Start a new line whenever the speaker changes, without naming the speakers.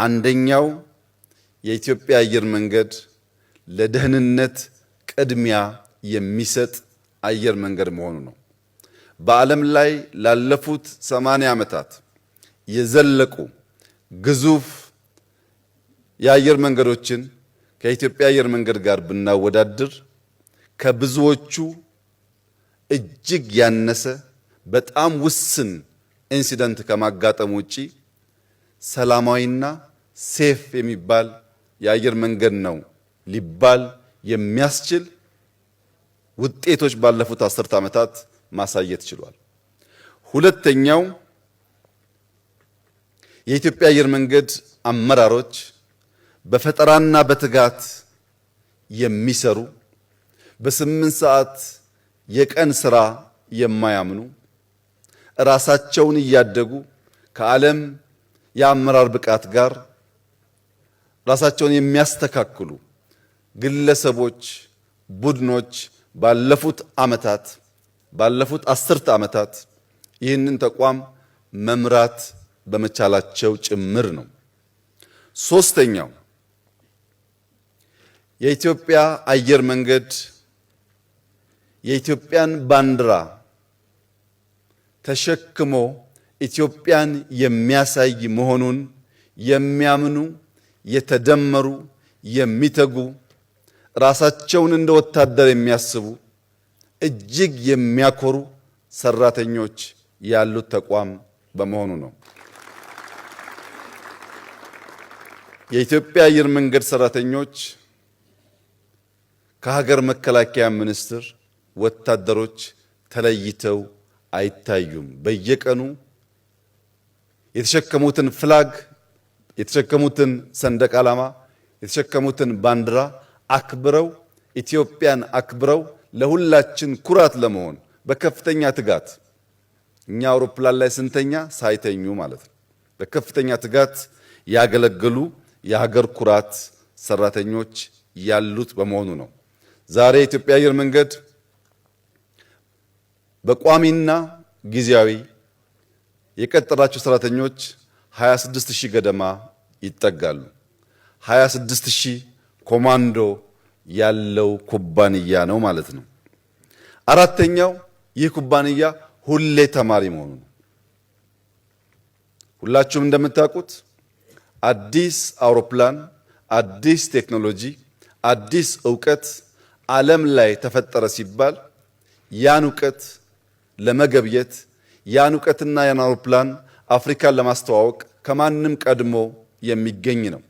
አንደኛው የኢትዮጵያ አየር መንገድ ለደህንነት ቅድሚያ የሚሰጥ አየር መንገድ መሆኑ ነው። በዓለም ላይ ላለፉት 80 ዓመታት የዘለቁ ግዙፍ የአየር መንገዶችን ከኢትዮጵያ አየር መንገድ ጋር ብናወዳድር ከብዙዎቹ እጅግ ያነሰ በጣም ውስን ኢንሲደንት ከማጋጠም ውጪ ሰላማዊና ሴፍ የሚባል የአየር መንገድ ነው ሊባል የሚያስችል ውጤቶች ባለፉት 10 ዓመታት ማሳየት ችሏል። ሁለተኛው የኢትዮጵያ አየር መንገድ አመራሮች በፈጠራና በትጋት የሚሰሩ በ8 ሰዓት የቀን ስራ የማያምኑ ራሳቸውን እያደጉ ከዓለም የአመራር ብቃት ጋር ራሳቸውን የሚያስተካክሉ ግለሰቦች፣ ቡድኖች ባለፉት 10 ዓመታት ይህንን ተቋም መምራት በመቻላቸው ጭምር ነው። ሶስተኛው የኢትዮጵያ አየር መንገድ የኢትዮጵያን ባንዲራ ተሸክሞ ኢትዮጵያን የሚያሳይ መሆኑን የሚያምኑ የተደመሩ የሚተጉ ራሳቸውን እንደ ወታደር የሚያስቡ እጅግ የሚያኮሩ ሰራተኞች ያሉት ተቋም በመሆኑ ነው። የኢትዮጵያ አየር መንገድ ሰራተኞች ከሀገር መከላከያ ሚኒስቴር ወታደሮች ተለይተው አይታዩም። በየቀኑ የተሸከሙትን ፍላግ፣ የተሸከሙትን ሰንደቅ ዓላማ፣ የተሸከሙትን ባንዲራ አክብረው ኢትዮጵያን አክብረው ለሁላችን ኩራት ለመሆን በከፍተኛ ትጋት እኛ አውሮፕላን ላይ ስንተኛ ሳይተኙ ማለት ነው። በከፍተኛ ትጋት ያገለገሉ የሀገር ኩራት ሰራተኞች ያሉት በመሆኑ ነው። ዛሬ የኢትዮጵያ አየር መንገድ በቋሚና ጊዜያዊ የቀጠራቸው ሰራተኞች 26000 ገደማ ይጠጋሉ። 26000 ኮማንዶ ያለው ኩባንያ ነው ማለት ነው። አራተኛው ይህ ኩባንያ ሁሌ ተማሪ መሆኑ ነው። ሁላችሁም እንደምታውቁት አዲስ አውሮፕላን፣ አዲስ ቴክኖሎጂ፣ አዲስ ዕውቀት ዓለም ላይ ተፈጠረ ሲባል ያን ዕውቀት ለመገብየት ያን ዕውቀትና ያን አውሮፕላን አፍሪካን ለማስተዋወቅ ከማንም ቀድሞ የሚገኝ ነው።